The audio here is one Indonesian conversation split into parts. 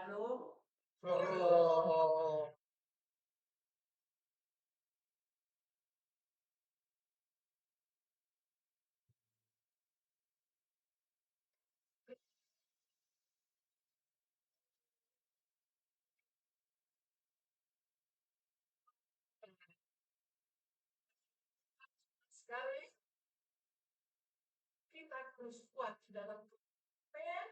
Oh. Sekali kita terus kuat dalam Tuhan,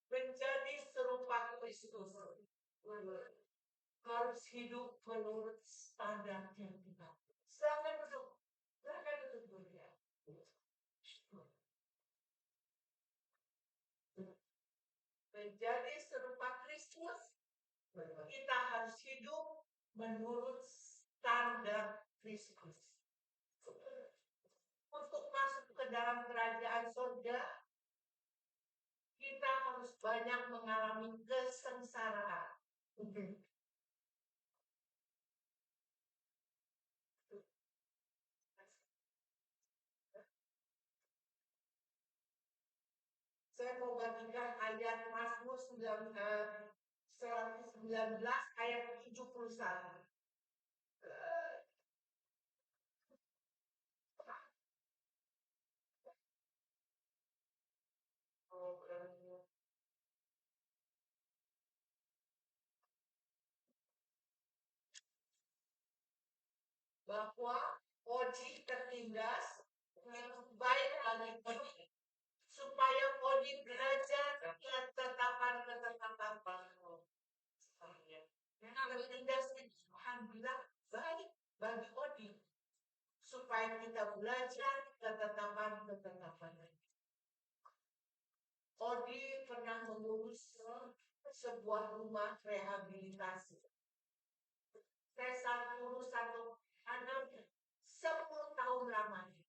menjadi serupa Kristus. Harus hidup menurut standar yang kita. Silakan duduk. Silakan duduk dulu ya. Menjadi serupa Kristus, kita harus hidup menurut standar Kristus. Untuk masuk ke dalam kerajaan surga, kita harus banyak mengalami kesengsaraan. Saya mau bagikan ayat Mazmur 119 ayat 71. Bahwa Odi tertindas itu baik bagi Odi, supaya Odi belajar ketetapan-ketetapan baru. Tertindas itu Tuhan bilang baik bagi Odi, supaya kita belajar ketetapan-ketetapan. Odi pernah mengurus sebuah rumah rehabilitasi. Saya saat urus satu anak 10 tahun lamanya.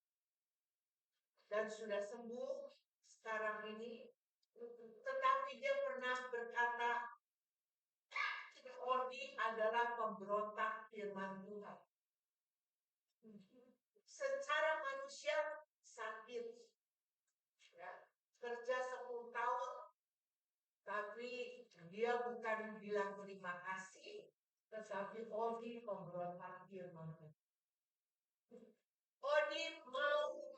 Dan sudah sembuh sekarang ini. Tetapi dia pernah berkata, Odi adalah pemberontak firman Tuhan. Secara manusia sakit. Ya, kerja 10 tahun, tapi dia bukan bilang terima kasih, tetapi Odi pemberontak firman Tuhan. Odi mau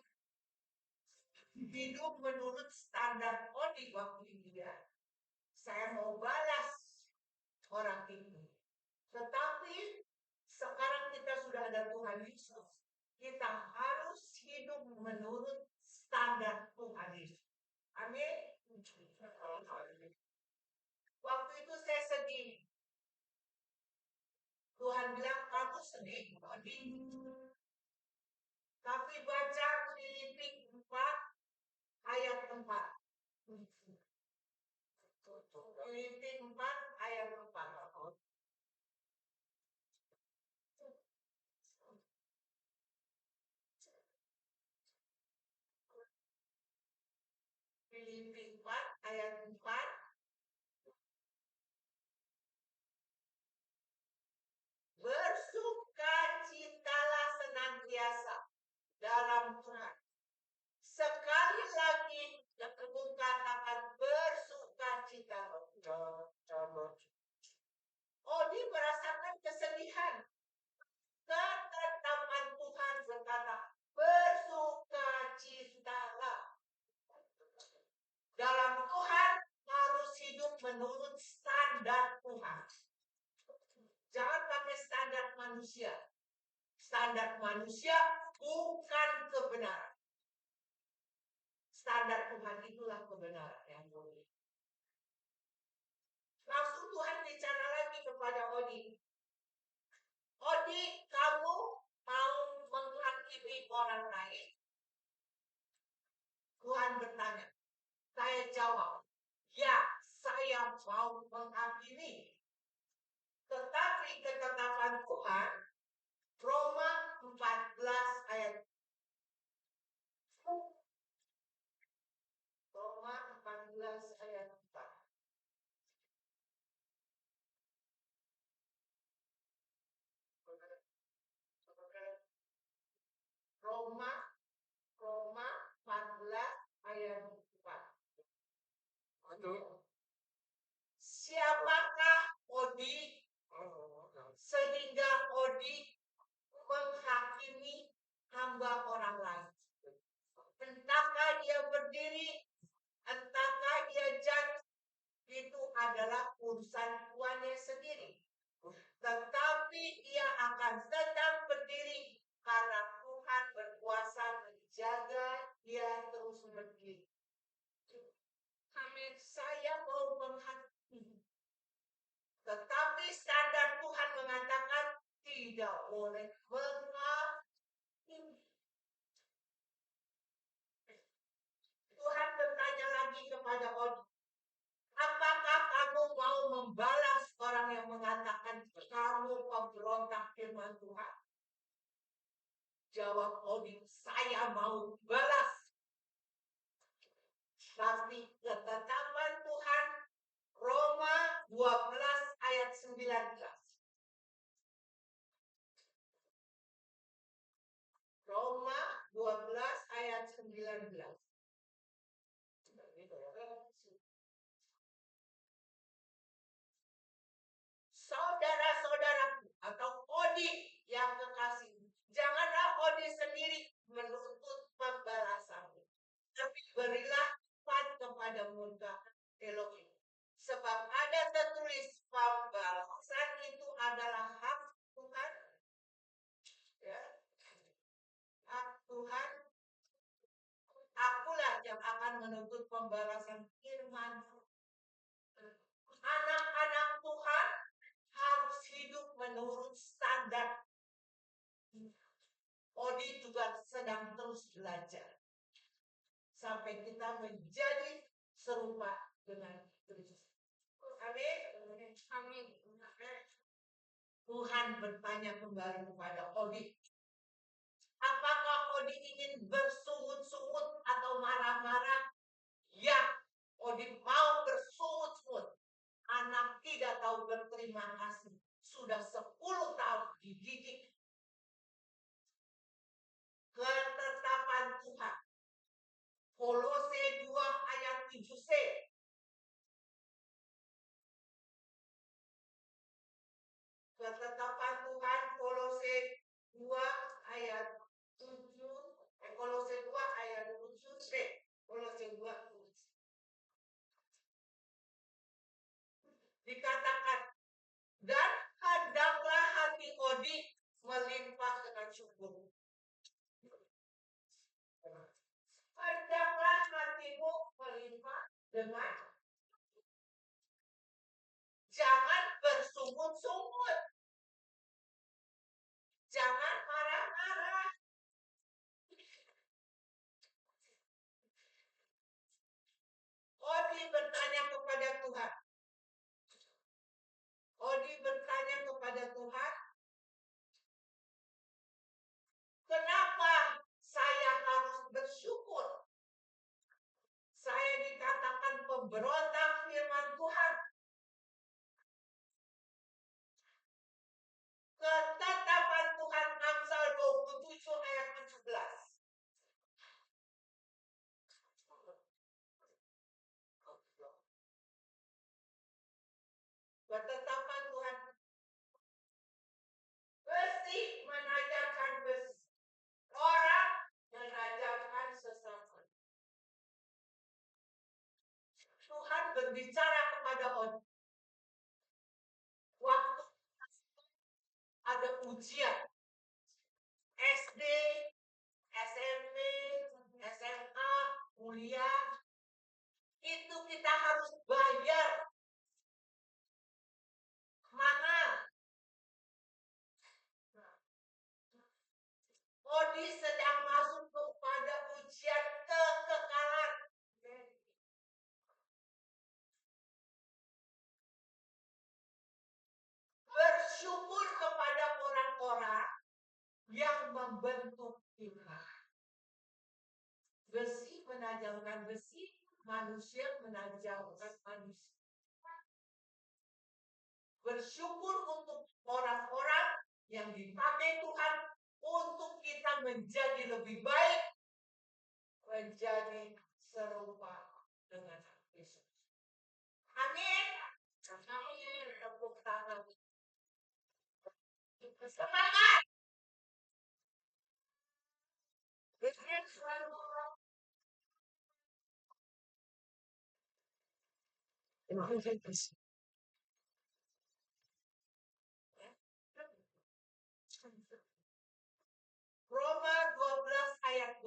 hidup menurut standar Odi waktu itu ya. Saya mau balas orang itu. Tetapi sekarang kita sudah ada Tuhan Yesus. Kita harus hidup menurut standar Tuhan Yesus. Amin. Waktu itu saya sedih. Tuhan bilang kamu sedih. Tapi baca Filipi 4 ayat 4. Filipi 4 ayat 4. Filipi 4 ayat 4. Bersukacitalah senantiasa dalam Tuhan. Sekali lagi katakan bersukacita. Odi merasakan kesedihan. Ketetapan Tuhan berkata bersukacitalah. Dalam Tuhan harus hidup menurut standar Tuhan. Jangan pakai standar manusia. Standar manusia bukan kebenaran. Standar Tuhan itulah kebenaran yang boleh. Langsung Tuhan bicara lagi kepada Odi. Odi, kamu mau menghakimi orang lain? Tuhan bertanya. Saya jawab, ya, saya mau menghakimi. Tetapi ketetapan Tuhan, Roma 14 ayat Roma 14 ayat 4. Roma adalah urusan tuannya sendiri. Tetapi ia akan tetap berdiri karena Tuhan berkuasa menjaga dia terus berdiri. Amin. Saya mau menghakimi. Tetapi standar Tuhan mengatakan tidak boleh menghakimi. Tuhan bertanya lagi kepada Odi, apakah kamu mau membalas orang yang mengatakan kamu pemberontak firman Tuhan? Jawab Odi, saya mau balas. Tapi ketetapan Tuhan Roma 12 ayat 19. Roma 12 ayat 19. Saudara-saudaraku atau Odi yang kekasih, janganlah Odi sendiri menuntut pembalasan, tapi berilah tempat kepada murka Elohim. Sebab ada tertulis pembalasan itu adalah hak Tuhan. Ya. Hak Tuhan. Akulah yang akan menuntut pembalasan firman. Anak-anak Tuhan harus hidup menurut standar. Odi juga sedang terus belajar. Sampai kita menjadi serupa dengan Kristus. Amin. Amin. Tuhan bertanya kembali kepada Odi. Apakah Odi ingin bersungut-sungut atau marah-marah? Ya, Odi mau bersungut-sungut. Anak tidak tahu berterima kasih. Sudah 10 tahun dididik. Ketetapan Tuhan. Kolose 2 ayat 7c. Ketetapan Tuhan Kolose 2 ayat 7. Kolose 2 ayat 7c. Kolose 2 dikatakan, dan hendaklah hati Odi melimpah dengan syukur. Hendaklah hatimu melimpah dengan, jangan bersungut-sungut, jangan marah-marah. Odi bertanya kepada Tuhan. Odi bertanya kepada Tuhan, kenapa saya harus bersyukur? Saya dikatakan pemberontak firman Tuhan. Ketetapan Tuhan Amsal 27 ayat 17. Ketetapan Tuhan, besi menajamkan besi, orang menajamkan sesama. Tuhan berbicara kepada Odi. Waktu ada ujian SD, SMP, SMA, kuliah, itu kita harus bayar mahal. Odi sedang masuk kepada ujian kekekalan. Bersyukur kepada orang-orang yang membentuk kita. Besi menajamkan besi, manusia menajamkan manusia. Bersyukur untuk orang-orang yang dipakai Tuhan untuk kita menjadi lebih baik, menjadi serupa dengan Yesus. Amin. Amin. Tepuk tangan. Semangat. Terima kasih. Roma 12 ayat 2.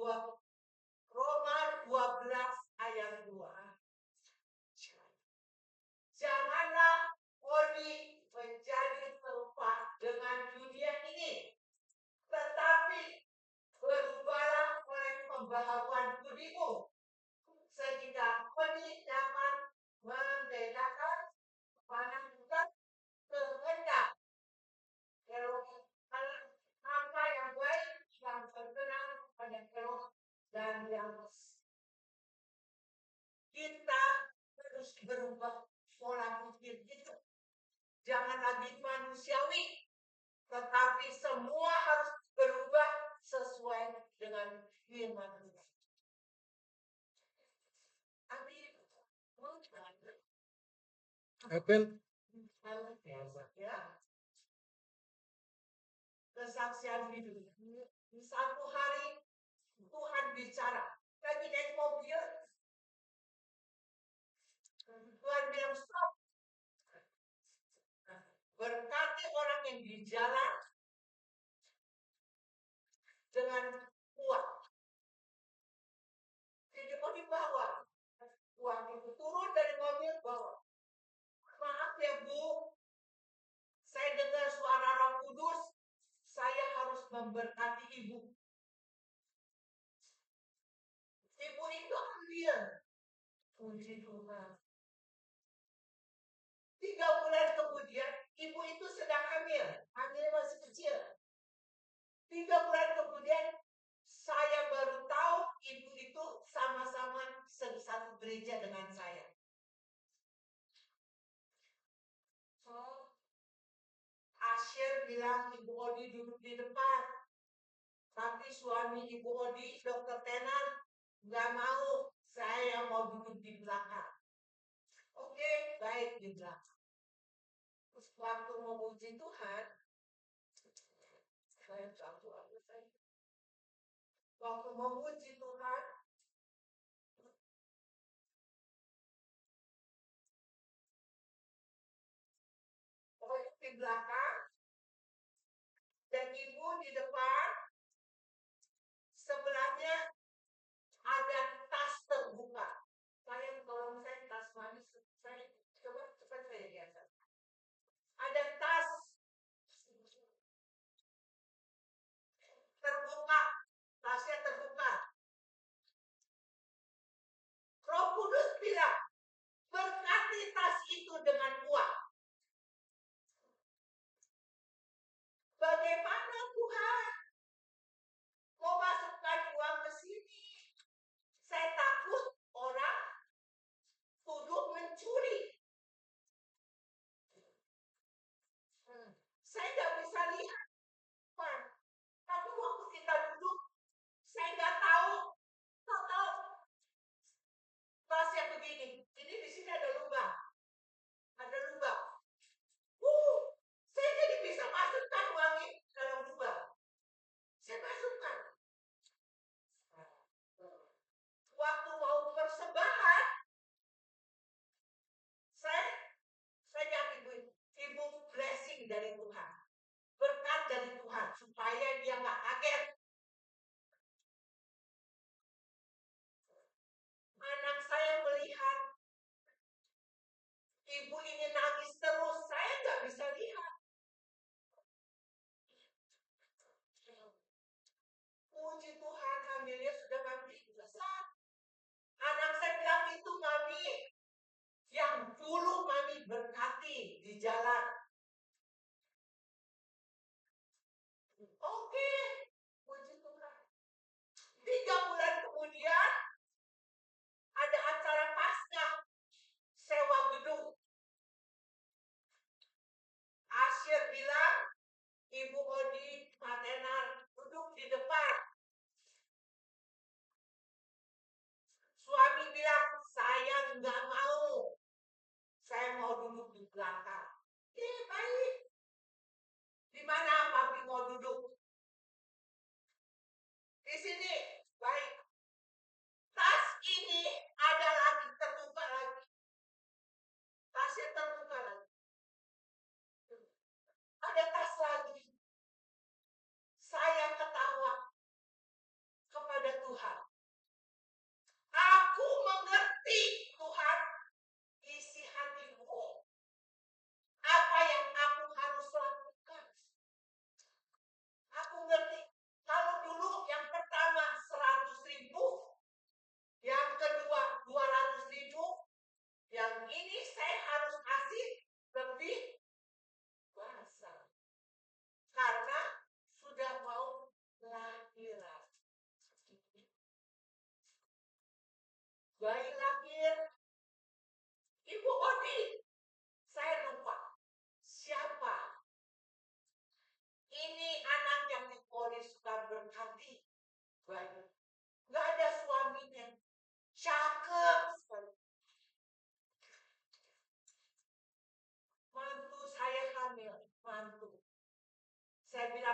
Roma 12 ayat 2. Janganlah Odi menjadi serupa dengan dunia ini, tetapi berubahlah oleh pembaharuan budimu, sehingga Odi dapat membedakan mana bukan kehendak Elohim, apa yang baik, yang berkenan pada Elohim, dan yang kita harus berubah pola pikir kita. Jangan lagi manusiawi, tetapi semua harus berubah sesuai dengan firman Tuhan. Amin. Apel. Ya. Kesaksian hidup. Satu hari Tuhan bicara. Lagi naik mobil. Tuhan bilang stop. Berkati orang yang di jalan dengan uang. Jadi di bawah. Uang itu turun dari mobil bawah. Maaf ya Bu, saya dengar suara Roh Kudus, saya harus memberkati Ibu. Ibu itu ambil. Puji Tuhan. 3 bulan kemudian, ibu itu sedang hamil. Hamil masih kecil. 3 bulan kemudian, saya baru tahu ibu itu sama-sama satu gereja dengan saya. Asyir bilang Ibu Odi duduk di depan. Tapi suami Ibu Odi, Dokter Tenan, nggak mau. Saya mau duduk di belakang. Oke, baik di belakang. Terus waktu memuji Tuhan, waktu memuji Tuhan, pokoknya di belakang, dan ibu di depan, sebelahnya ada tas terbuka. Saya kalau misalnya tas manis, saya coba cepat saya lihat. Ada tas terbuka, tasnya terbuka. Roh Kudus bilang, berkati tas itu dengan uang. Bagaimana Tuhan mau masukkan uang ke sini? Saya takut orang tuduh mencuri. Saya nggak bisa lihat, Pak. Tapi waktu kita duduk, saya nggak tahu. Tahu tasnya begini. Ini di sini ada lubang. Ada lubang. Saya jadi bisa masukkan uang ini dalam lubang. Saya masukkan. Waktu mau persembahan, saya yakin ibu blessing dari Tuhan, berkat dari Tuhan, supaya dia nggak kaget. Anak saya melihat ibu ini nangis terus, saya nggak bisa lihat. Puji Tuhan, hamilnya sudah mami besar. Anak saya bilang itu mami yang dulu mami berkati di jalan. Oke, puji Tuhan. 3 bulan kemudian ada acara Paskah, sewa gedung. Asyir bilang, Ibu Odi Patenar duduk di depan. Suami bilang, saya nggak mau. Saya mau duduk di belakang. Oke, baik. Di mana papi mau duduk? Di sini. Baik. Tas ini ada lagi, terbuka lagi. Tasnya terbuka lagi. Ada tas lagi. Saya ketawa.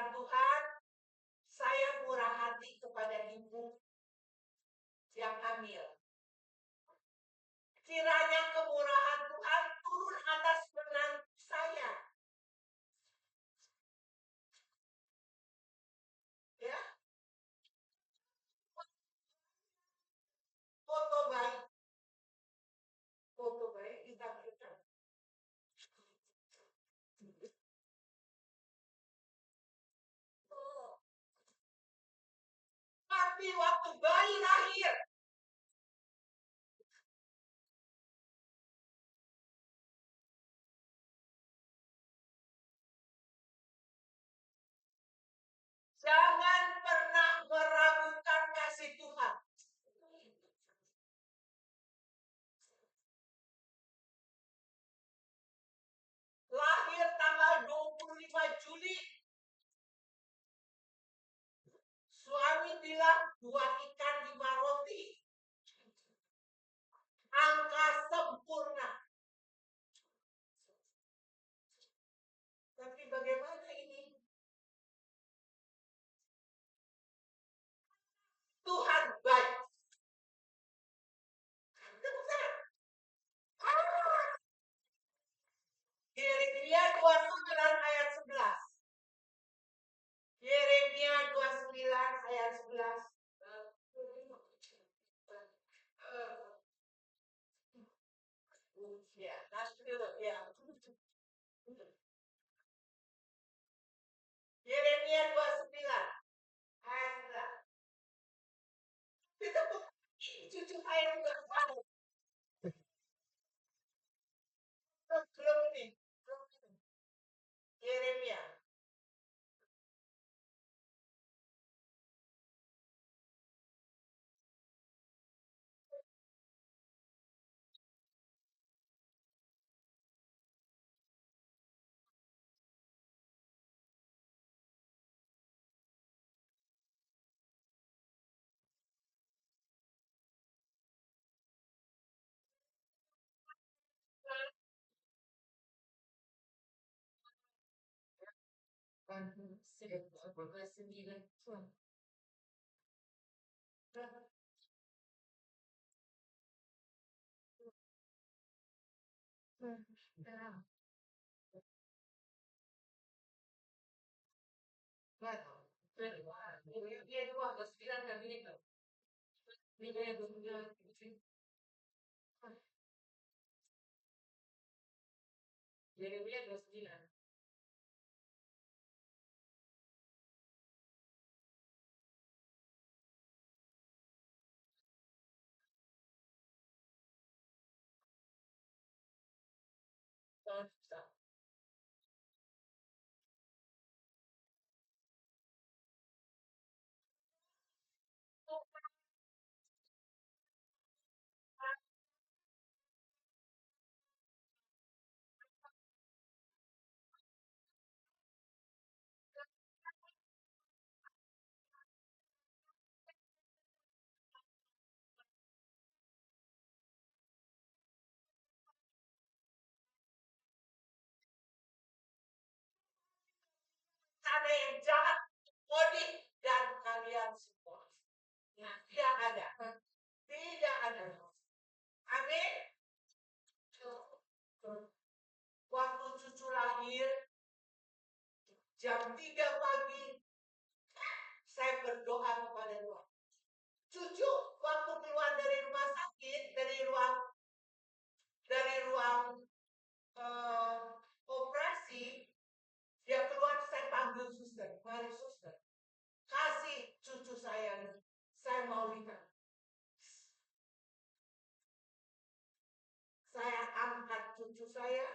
firman Tuhan, saya murah hati kepada ibu yang hamil. Kiranya kemurahan Tuhan turun atas menantu saya. Ya. Foto bayi. Foto bayi ditampilkan. Tapi waktu bayi lahir, jangan pernah meragukan kasih Tuhan. Lahir tanggal 25 Juli. Suami bilang 2 ikan 5 roti. Angka sempurna. Tapi bagaimana ini? Tuhan baik. Yeremia 29 ayat 11. Yeremia 29 ayat 11. Ya, ya. Yeremia 29 ayat 11. Itu cucu saya juga tahu. Belum ini. Yeremia. Yeremia 29. Ada yang jahat, Odi dan kalian semua. Nah, tidak ada. Tidak ada. Amin. Waktu cucu lahir, jam 3 pagi, saya berdoa kepada Tuhan. Cucu waktu keluar dari rumah sakit, dari ruang operasi, dia keluar, saya panggil suster. Mari suster, kasih cucu saya mau lihat. Saya angkat cucu saya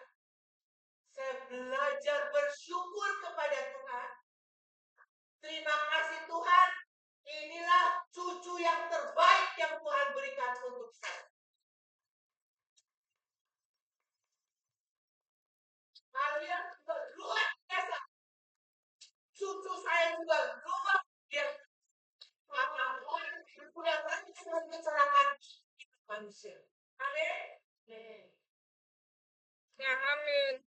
belajar bersyukur kepada Tuhan. Terima kasih Tuhan, inilah cucu yang terbaik yang Tuhan berikan untuk saya. Kalian juga luar biasa. Cucu saya juga luar biasa. Orang sudah banyak dengan kecelakaan manusia. Amin. Ya, amin.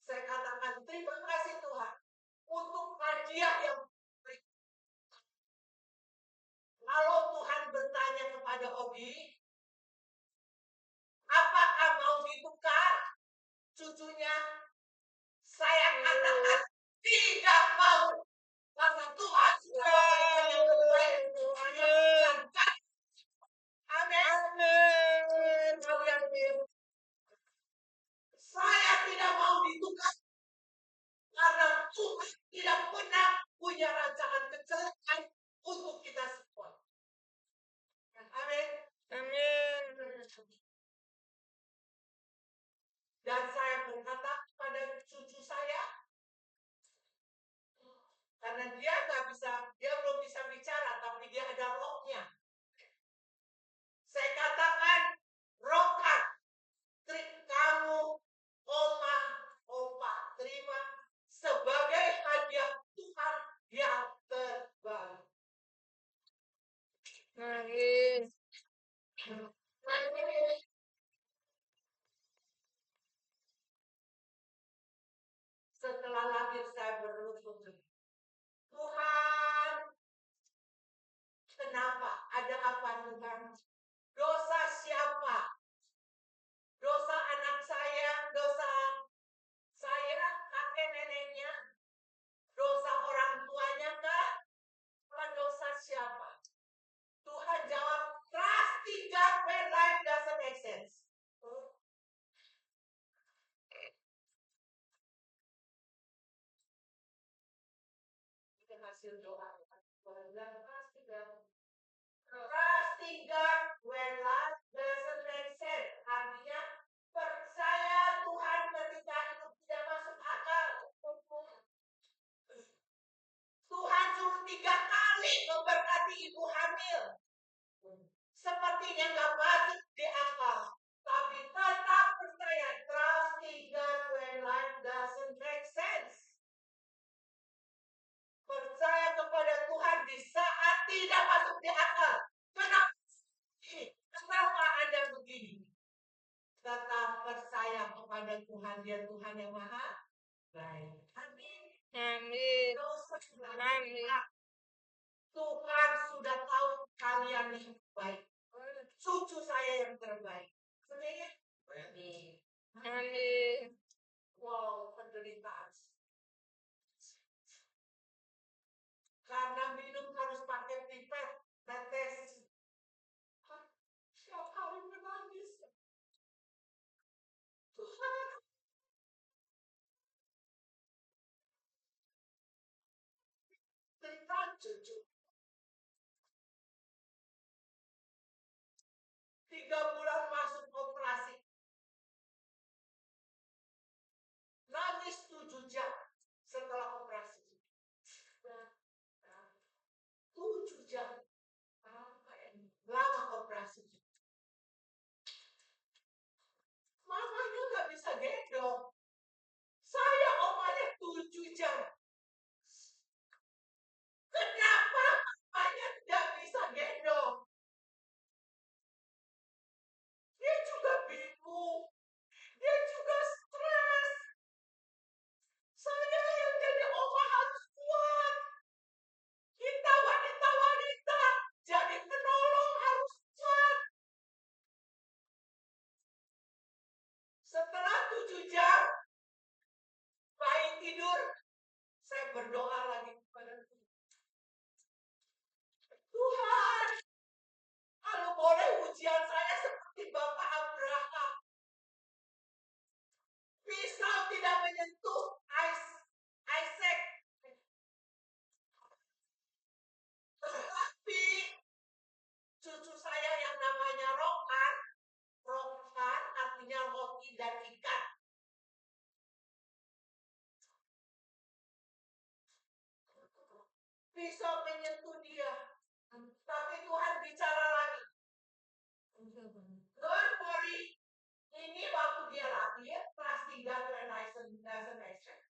Saya katakan terima kasih Tuhan dia yang beri. Kalau Tuhan bertanya kepada Obi, apakah mau ditukar cucunya? Saya katakan tidak mau. Karena Tuhan sudah memberikan yang terbaik. Hanya menjalankan. Amin. Saya tidak mau ditukar. Karena Tuhan tidak pernah punya rancangan kecelakaan untuk kita semua. Amin. Dan saya berkata kepada cucu saya, karena dia belum bisa bicara, tapi dia ada rohnya. Saya katakan, rohkan, kamu, oma, opa, terima sebagai hadiah Tuhan yang terbaik. Setelah lahir saya berlutut, Tuhan, kenapa? Ada apa Tuhan? Dosa siapa? Dosa anak saya, dosa saya, kakek neneknya, dosa orang tuanya kah? Dosa siapa? Tuhan jawab, trusting God when life doesn't make sense. Itu hasil doa. Trusting God when life doesn't make sense. Artinya, percaya Tuhan ketika itu tidak masuk akal. Tuhan suruh 3 kali memberkati ibu hamil. Sepertinya nggak masuk di akal. Tapi tetap percaya. Trusting God when life doesn't make sense. Percaya kepada Tuhan di saat tidak masuk di akal. Kenapa Anda begini? Tetap percaya kepada Tuhan. Dia Tuhan yang maha baik. Amin. Tuhan sudah tahu kalian yang baik. Cucu saya yang terbaik. Amin. Wow, penderitaan. Karena minum harus pakai pipet, tetes. Setiap hari menangis. Tuhan. Cerita cucu. 3 bulan masuk operasi. Nangis 7 jam setelah operasi. 7 jam. Lama operasi. Mamanya nggak bisa gendong. Saya omanya 7 jam. Kenapa mamanya tidak bisa gendong? Dia juga bingung. Dia juga stres. Saya yang jadi oma harus kuat. Kita wanita-wanita jadi penolong harus kuat. Setelah 7 jam bayi tidur, saya berdoa lagi kepada Tuhan. Tuhan, kalau boleh ujian saya seperti Bapak Abraham. Pisau tidak menyentuh Isaac. Tetapi cucu saya yang namanya Rokan artinya roti dan ikan. Pisau menyentuh dia. Tapi Tuhan bicara lagi. Don't worry. Ini waktu dia lahir, kelas 3 doesn't make sense.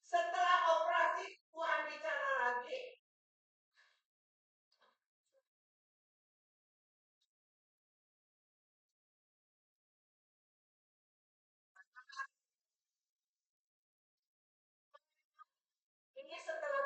Setelah operasi, Tuhan bicara lagi. Ini setelah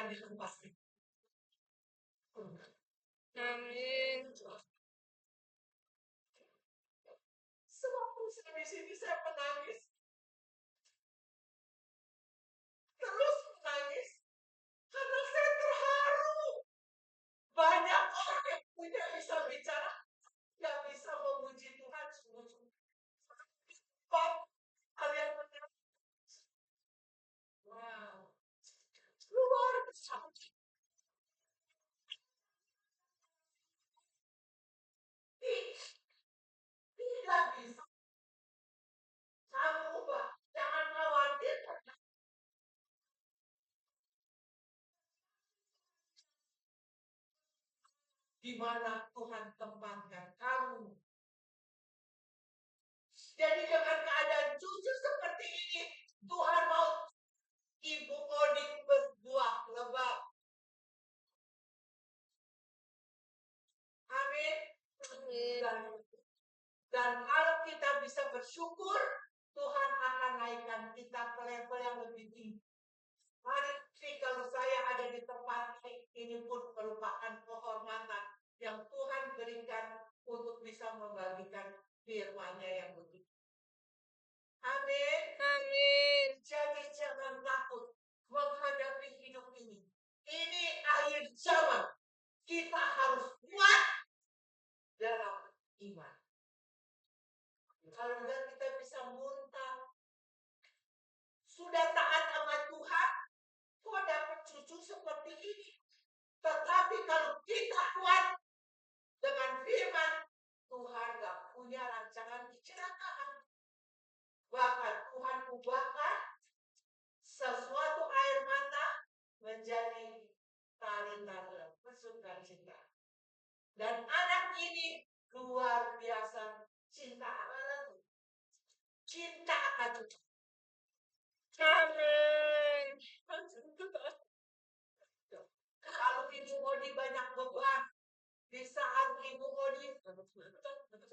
di tempat ini. Amin. Sewaktu saya di sini saya menangis. Terus menangis. Karena saya terharu. Banyak orang yang punya bisa bicara. Yang bisa memuji Tuhan sungguh-sungguh. Pak, kalian menangis. Wow. Luar biasa. Tidak bisa. Kamu ubah. Jangan khawatir. Di mana Tuhan tempatkan kamu. Jadi dengan keadaan cucu seperti ini, Tuhan mau Ibu Odin berbuah lebat. Amin. Dan kalau kita bisa bersyukur, Tuhan akan naikkan kita ke level yang lebih tinggi. Mari kalau saya ada di tempat ini pun merupakan kehormatan yang Tuhan berikan untuk bisa membagikan firman-Nya yang begitu. Amin. Amin. Jadi jangan takut menghadapi hidup ini. Ini akhir zaman. Kita harus kuat dalam iman. Kalau enggak kita bisa muntah. Sudah taat sama Tuhan, kok dapat cucu seperti ini. Tetapi kalau kita kuat dengan firman, Tuhan gak punya rancangan kecelakaan. Bahkan Tuhan ubahkan sesuatu air mata menjadi tali-tali sukacita. Dan anak ini luar biasa cinta akan cinta akan Tuhan. Amin. Kalau Ibu Odi banyak beban, di saat Ibu Odi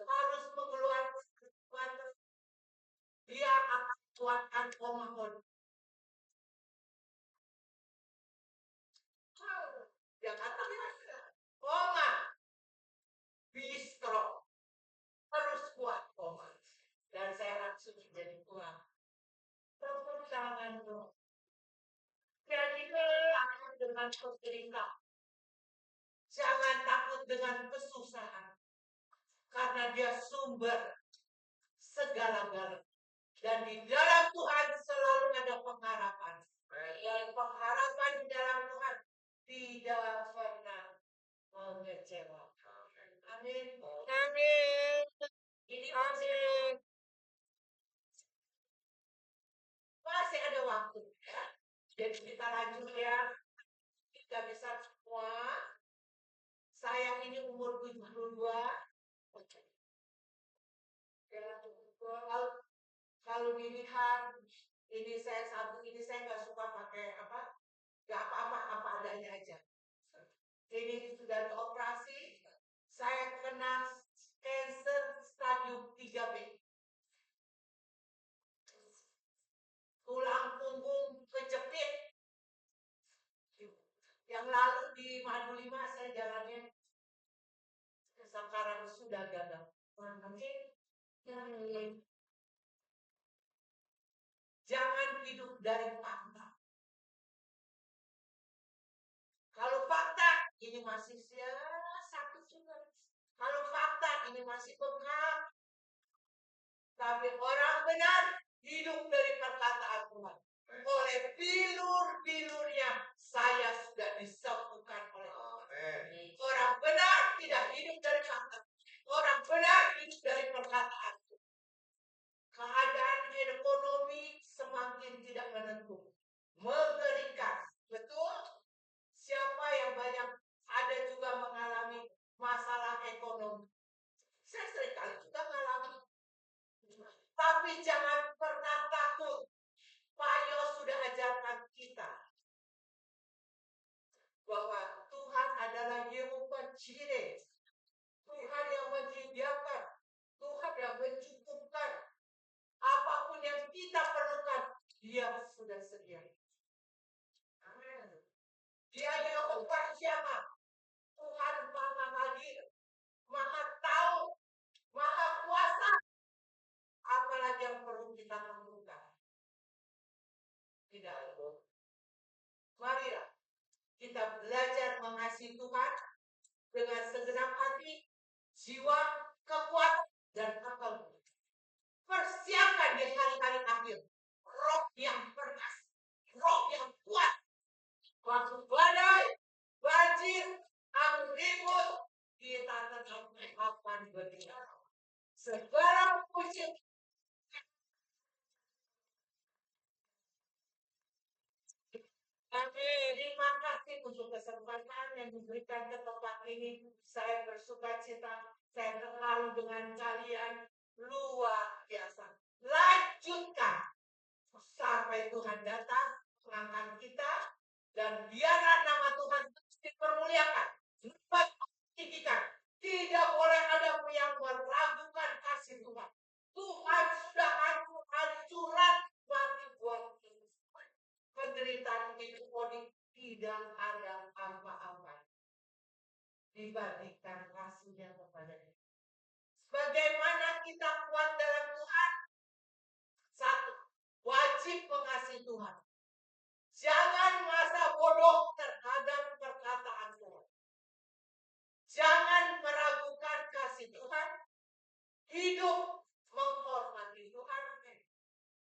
harus mengeluarkan kekuatan, dia akan kuatkan Oma Odi. Dia katakan, Oma, be strong. Harus kuat, Oma. Dan saya langsung jadi kuat. Tepuk tangan dong. Jadilah takut dengan kesulitan. Jangan takut dengan kesusahan. Karena dia sumber segala-galanya. Dan di dalam Tuhan selalu ada pengharapan. Dan pengharapan di dalam Tuhan tidak pernah mengecewakan. Amin. Amin. Ini Amin. masih ada waktu. Ya. Jadi kita lanjut ya. Kita bisa semua. Saya ini umur 72. Ya, kalau dilihat ini saya nggak suka pakai apa, nggak apa adanya aja. Ini sudah dioperasi, saya kena cancer stadium 3B. Tulang punggung kejepit. Yang lalu di Madu 5 saya jalannya sekarang sudah gagal. Jangan hidup dari fakta. Kalau fakta ini masih sakit juga. Kalau fakta ini masih bengkak. Tapi orang benar hidup dari perkataan Tuhan. Oleh bilur-bilurnya saya sudah disembuhkan oleh Tuhan. Orang benar tidak hidup dari fakta. Orang benar hidup dari perkataan. Keadaan ekonomi semakin tidak menentu. Mengerikan. Betul? Siapa yang banyak ada juga mengalami masalah ekonomi. Saya seringkali juga mengalami. Tapi jangan pernah takut. Pak Yos sudah ajarkan kita bahwa Tuhan adalah Yehova Jireh. Tuhan yang menyediakan, Tuhan yang mencukupkan. Apapun yang kita perlukan, Dia sudah sedia. Amin. pun kita lakukan. Tidak ada. Marilah kita belajar mengasihi Tuhan dengan segenap hati, jiwa, kekuatan, dan akal. Persiapkan di hari-hari akhir roh yang perkasa, roh yang kuat. Waktu badai, banjir, angin ribut, kita tetap akan berdiam. Segala puji. Amin. Terima kasih untuk kesempatan yang diberikan ke tempat ini. Saya bersuka cita. Saya terharu dengan kalian. Luar biasa. Lanjutkan. Sampai Tuhan datang, mengangkat kita. Dan biarlah nama Tuhan terus dipermuliakan. Lepas tinggikan. Tidak boleh ada yang meragukan kasih Tuhan. Tuhan sudah hancuran mati buat kita. Penderitaan itu tidak ada apa-apa dibandingkan kasihnya kepada kita. Bagaimana kita kuat dalam Tuhan? Satu, wajib mengasihi Tuhan. Jangan merasa bodoh terhadap perkataan Tuhan. Jangan meragukan kasih Tuhan. Hidup menghormati Tuhan.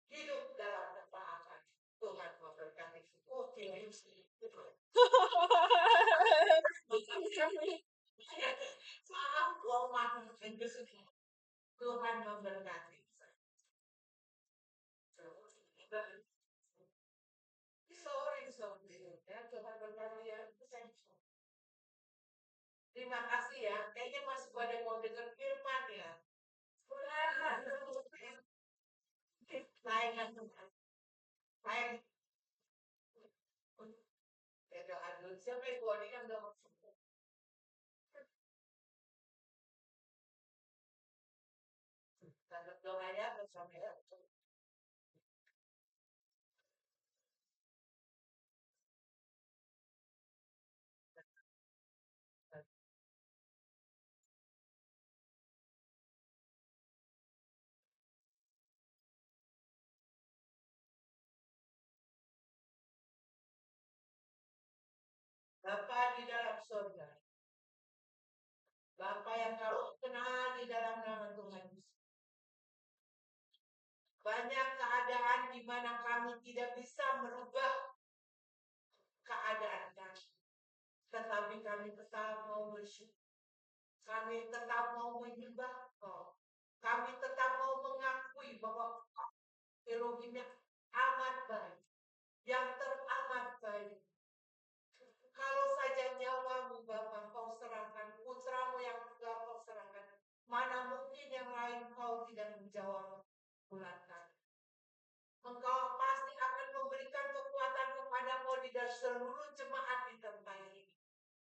Hidup dalam ketaatan. Tuhan memberkati. Oh, tidak. Maaf, Tuhan memberkati. Sorry. Ya, Tuhan berkati ya. Terima kasih ya. Kayaknya masih pada mau dengar firman ya. Saya Tuhan. Saya doa dulu. Siapa yang buat ini kan doa. Doanya bersama ya. Bapa di dalam surga. Bapa yang kau kenal di dalam nama Tuhan Yesus. Banyak keadaan di mana kami tidak bisa merubah keadaan kami. Tetapi kami tetap mau bersyukur. Kami tetap mau menyembah Kau. Kami tetap mau mengakui bahwa Elohim yang amat baik. Yang teramat baik. Kalau saja nyawamu Bapa Kau serahkan, putramu yang juga Kau serahkan, mana mungkin yang lain Kau tidak menjawab bulatkan. Engkau pasti akan memberikan kekuatan kepada Kau di seluruh jemaat di tempat ini.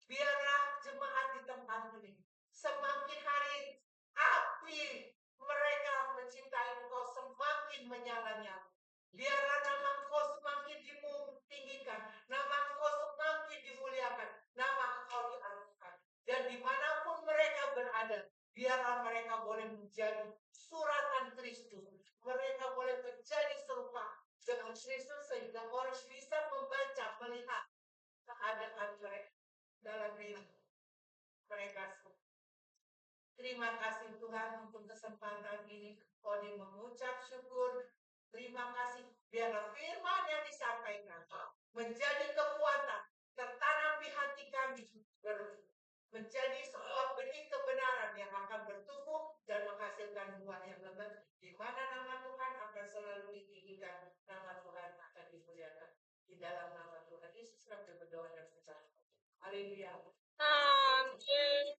Biarlah jemaat di tempat ini semakin hari api mereka mencintai Engkau semakin menyala-nyala. Biarlah nama Engkau semakin ditinggikan, nama Engkau semakin dimuliakan, nama Engkau diagungkan. Dan dimanapun mereka berada, biarlah mereka boleh menjadi suratan Kristus. Mereka boleh menjadi serupa dengan Kristus sehingga orang bisa membaca, melihat keadaan mereka dalam diri mereka. Terima kasih Tuhan untuk kesempatan ini. Kami mengucap syukur. Terima kasih. Biarlah firman yang disampaikan menjadi kekuatan tertanam di hati kami, menjadi sebuah benih kebenaran yang akan bertumbuh dan menghasilkan buah yang lebat. Di mana nama Tuhan akan selalu ditinggikan, nama Tuhan akan dimuliakan. Di dalam nama Tuhan Yesus kami berdoa dan percaya. Haleluya. Amin.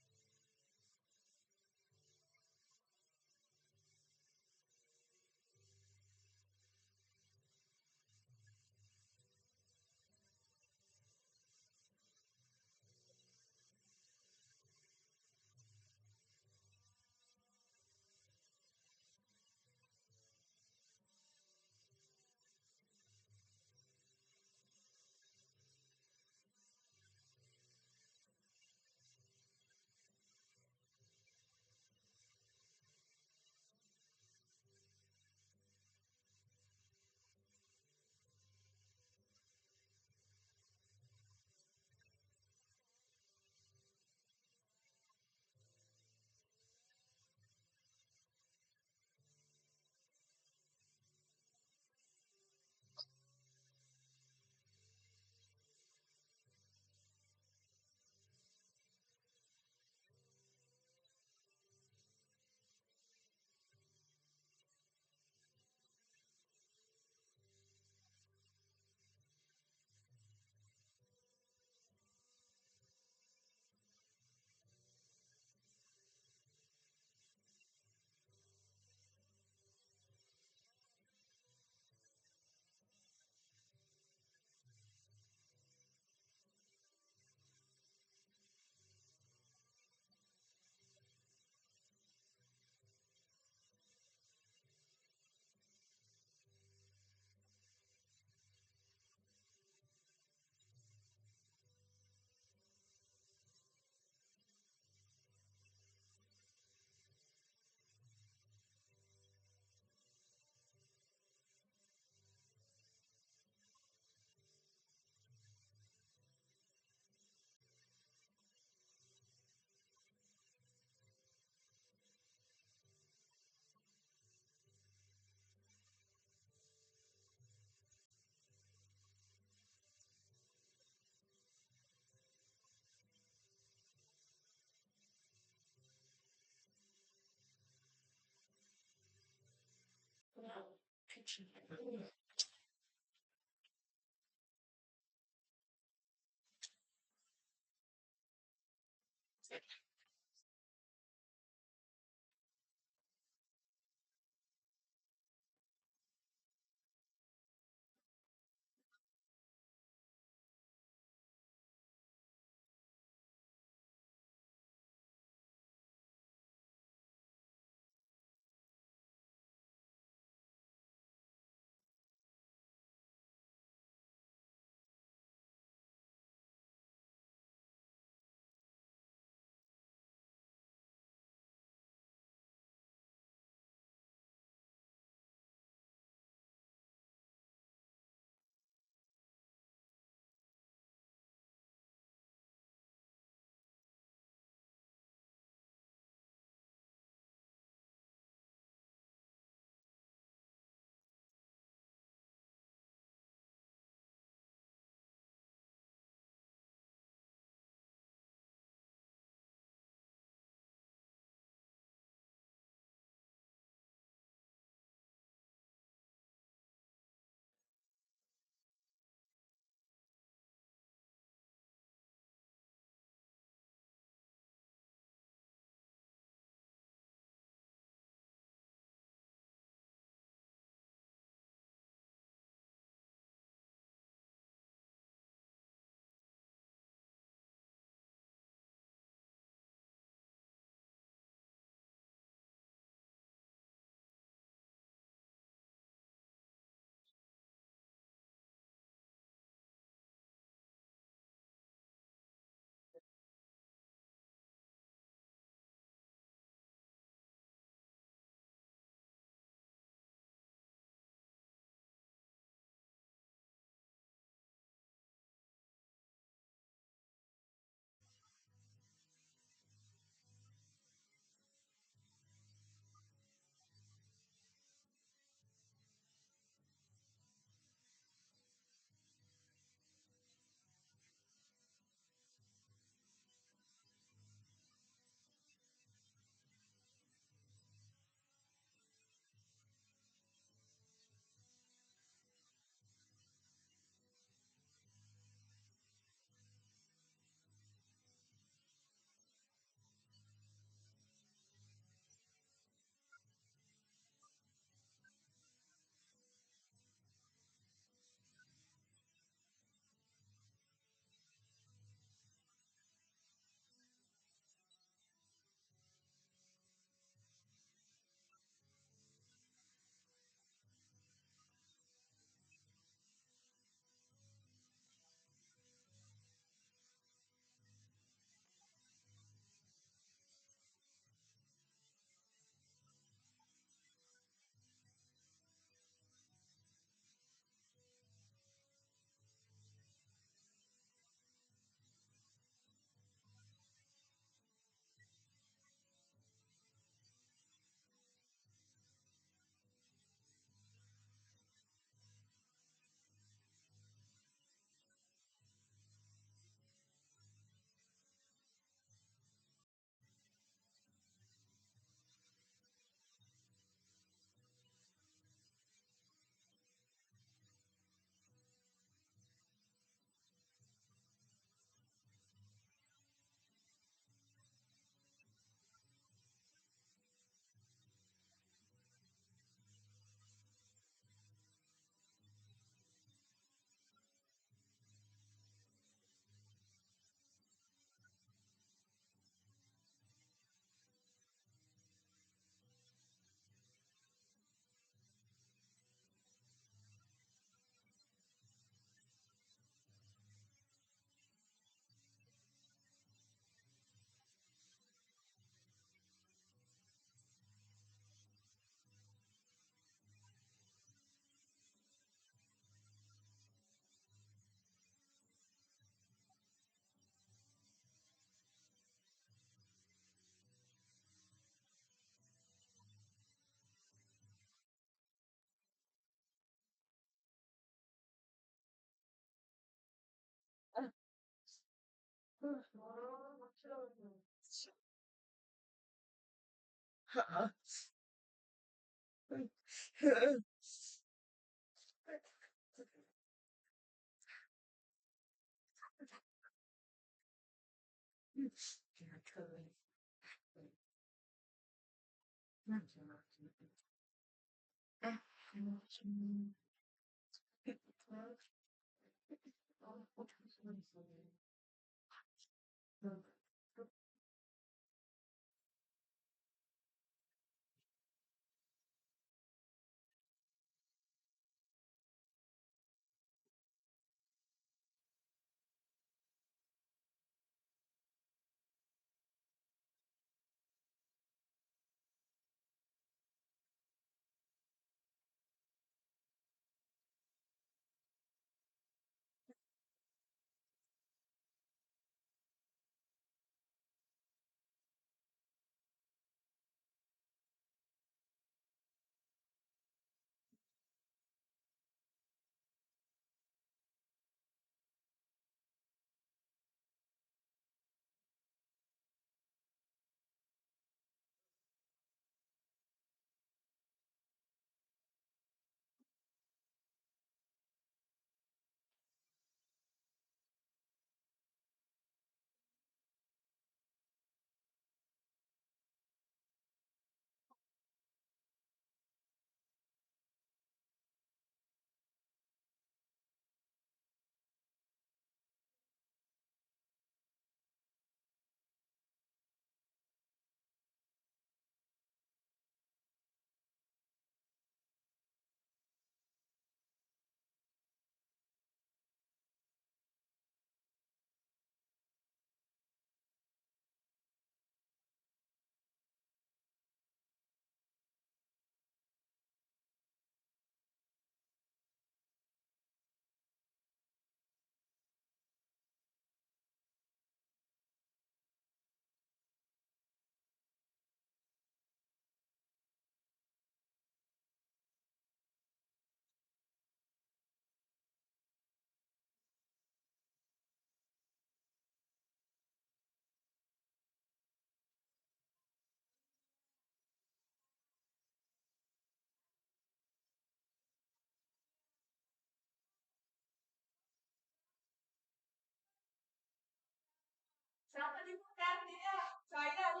Sampai dibuka dia, saya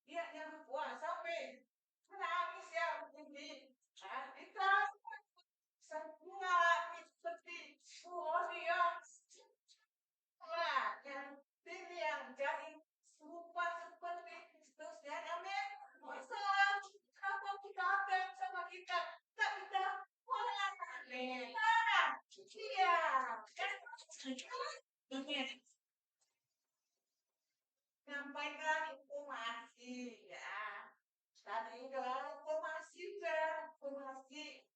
dia yang wah sampai menangis ya ini. Kita semua seperti dia yang ini yang jadi serupa seperti Kristus ya amin. Masa apa kita ada sama kita tak kita wah amin. Iya kan nyampaikan informasi ya. Tadi udah informasi.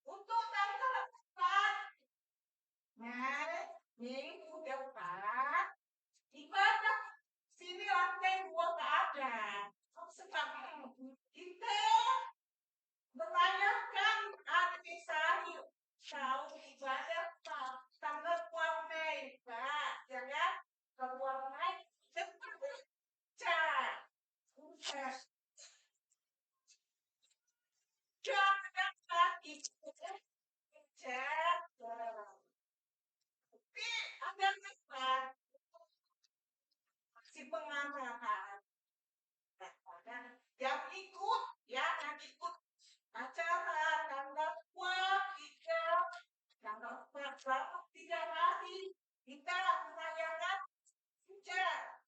Untuk tanggal 4 minggu depan ibadah sini lantai 2 tak ada. Sekarang kita merayakan aniversari tahun ibadah tanggal 2 Mei, Pak. Ya kan? 2 Mei seperti cak. Jangan lagi cak. Tapi ada apa? Si pengamanan. Yang ikut, ya, yang ikut acara tanggal 2, 3, tanggal 4, selama 3 hari kita merayakan hujan.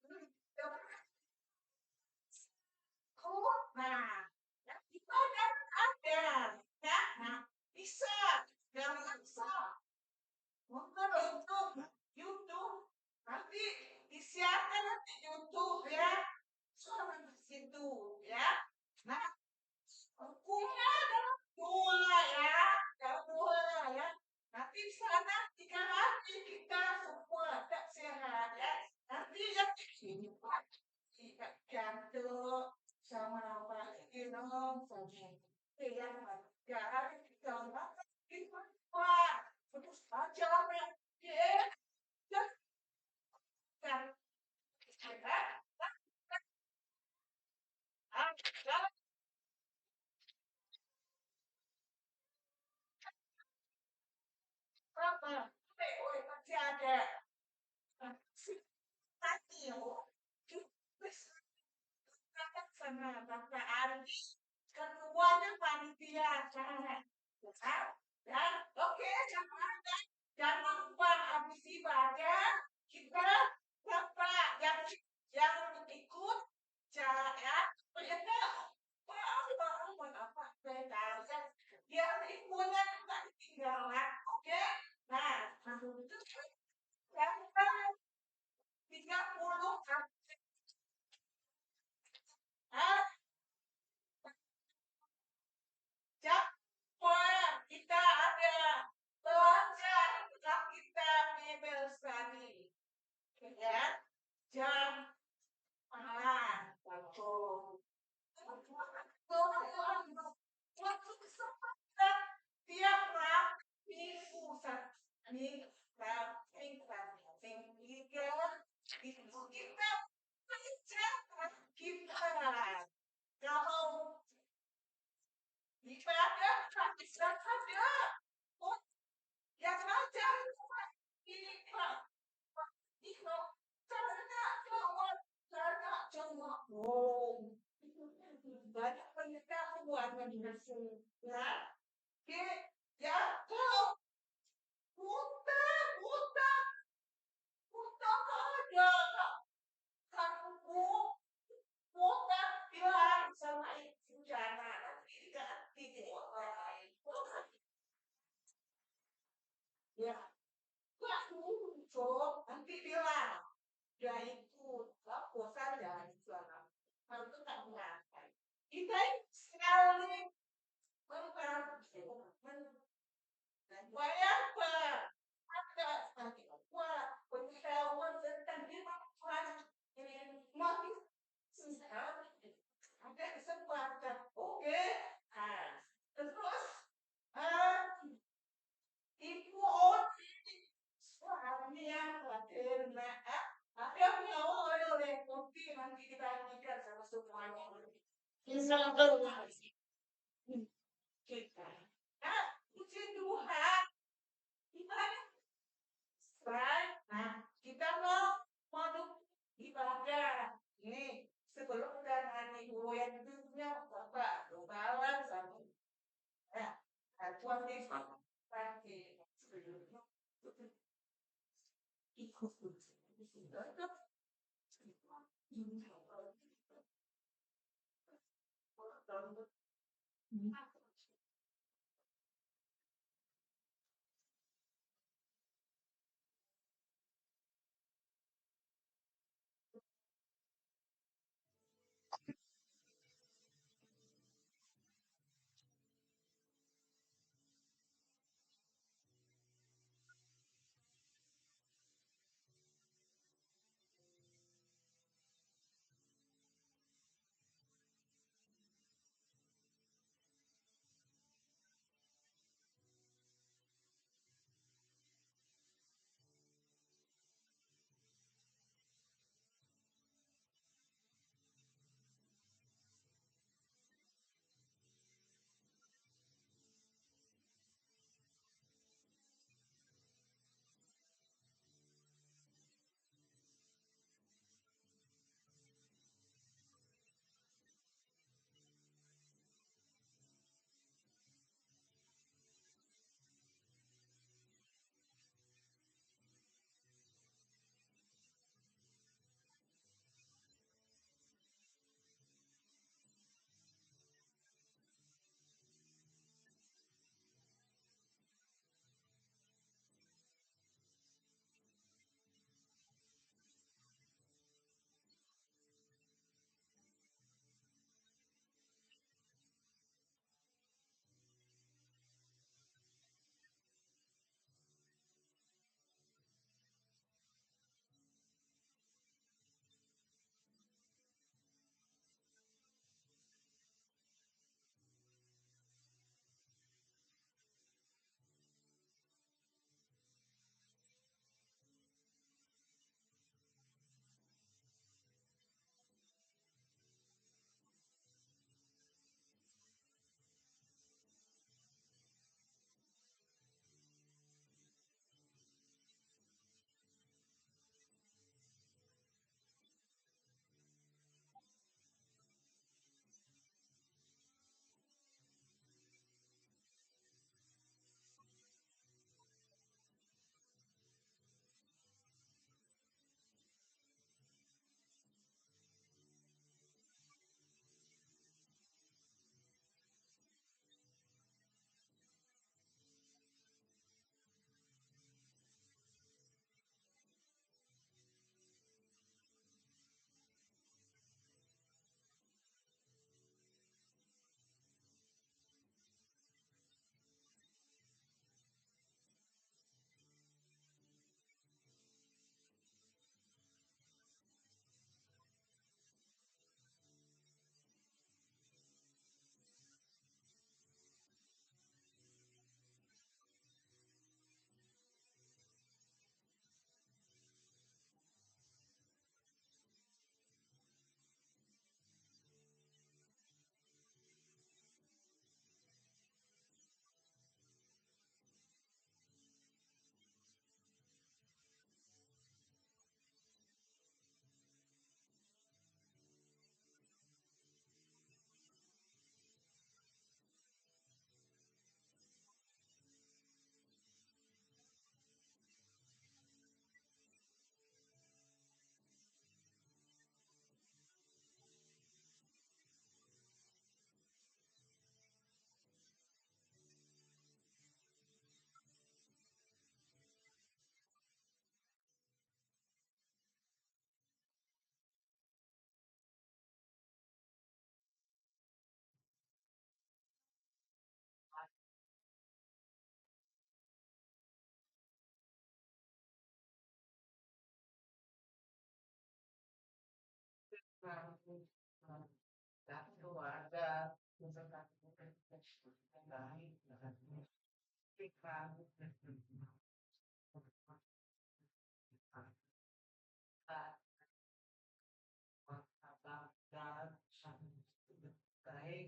Nah, yang ibadah ada, ya, nah, bisa, jangan bisa. Mungkin YouTube, nanti disiarkan nanti YouTube ya, soal di situ ya. Nah, hukumnya adalah 2 ya, yang 2 ya. Nanti di sana 3 hari kita semua tak sehat ya. Nanti yang ini Pak, jantung sama apa minum sama yang 3 hari kita makan di Pak. Terus aja ya, masih ada tadi sama Bapak Andi ketuanya panitia ya oke jangan lupa habis ibadah kita bapak yang ikut ya apa yang lingkungan nggak ketinggalan oke nah yang 30 kita ada belajar kita Bible study ya jam waktu kesempatan tiap minggu minggu tiga itu kita belajar kita kalau ibadah bisa ada oh yang ajar ini Pak itu karena cuma banyak pengetahuan mengenai ya ya kalau buta ada kamu buta bilang sama ibu jangan tidak ya nggak muncul nanti bilang ya itu bosan dan jualan harus tak mengatakan kita sekali bayar ada pengetahuan tentang demokrasi ini makin susah ada kesempatan oke terus ibu suami yang kena ada nyawa oleh kopi nanti kita ikat sama semuanya kita puji Tuhan nah kita mau ibadah ini sebelum dan goyang dunia bapak doalan sama Tuhan Yesus pasti ikut dan keluarga beserta yang baik dengan pikiran dan baik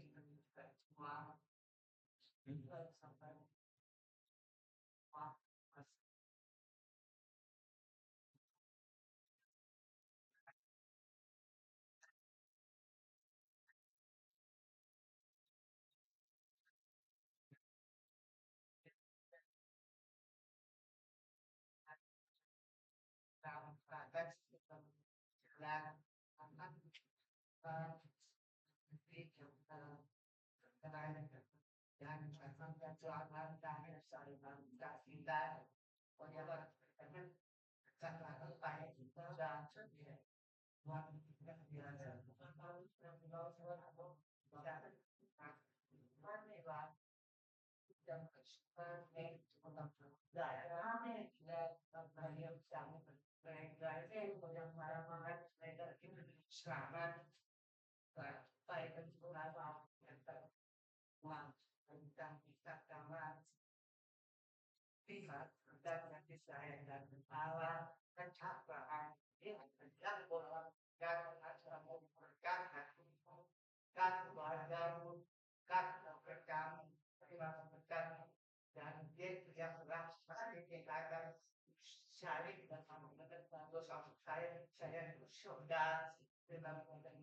dengan kita semua sampai dan jalan aman dan kejuangan dan saling kita penyabar sangat baik dan buat kita biasa selamat baik dan uang tentang kita kawan pihak dan nanti saya dan kepala kecapaan yang bola dan acara memberkati kan keluargamu kan kamu terima kasih dan dia yang telah kita akan sharing dan mendengar dosa saya sudah dengan mungkin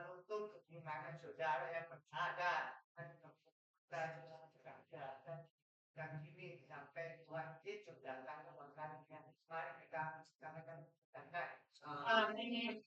untuk gimana saudara yang berada dan ini sampai Tuhan Yesus datang kembali mari kita akan Amin.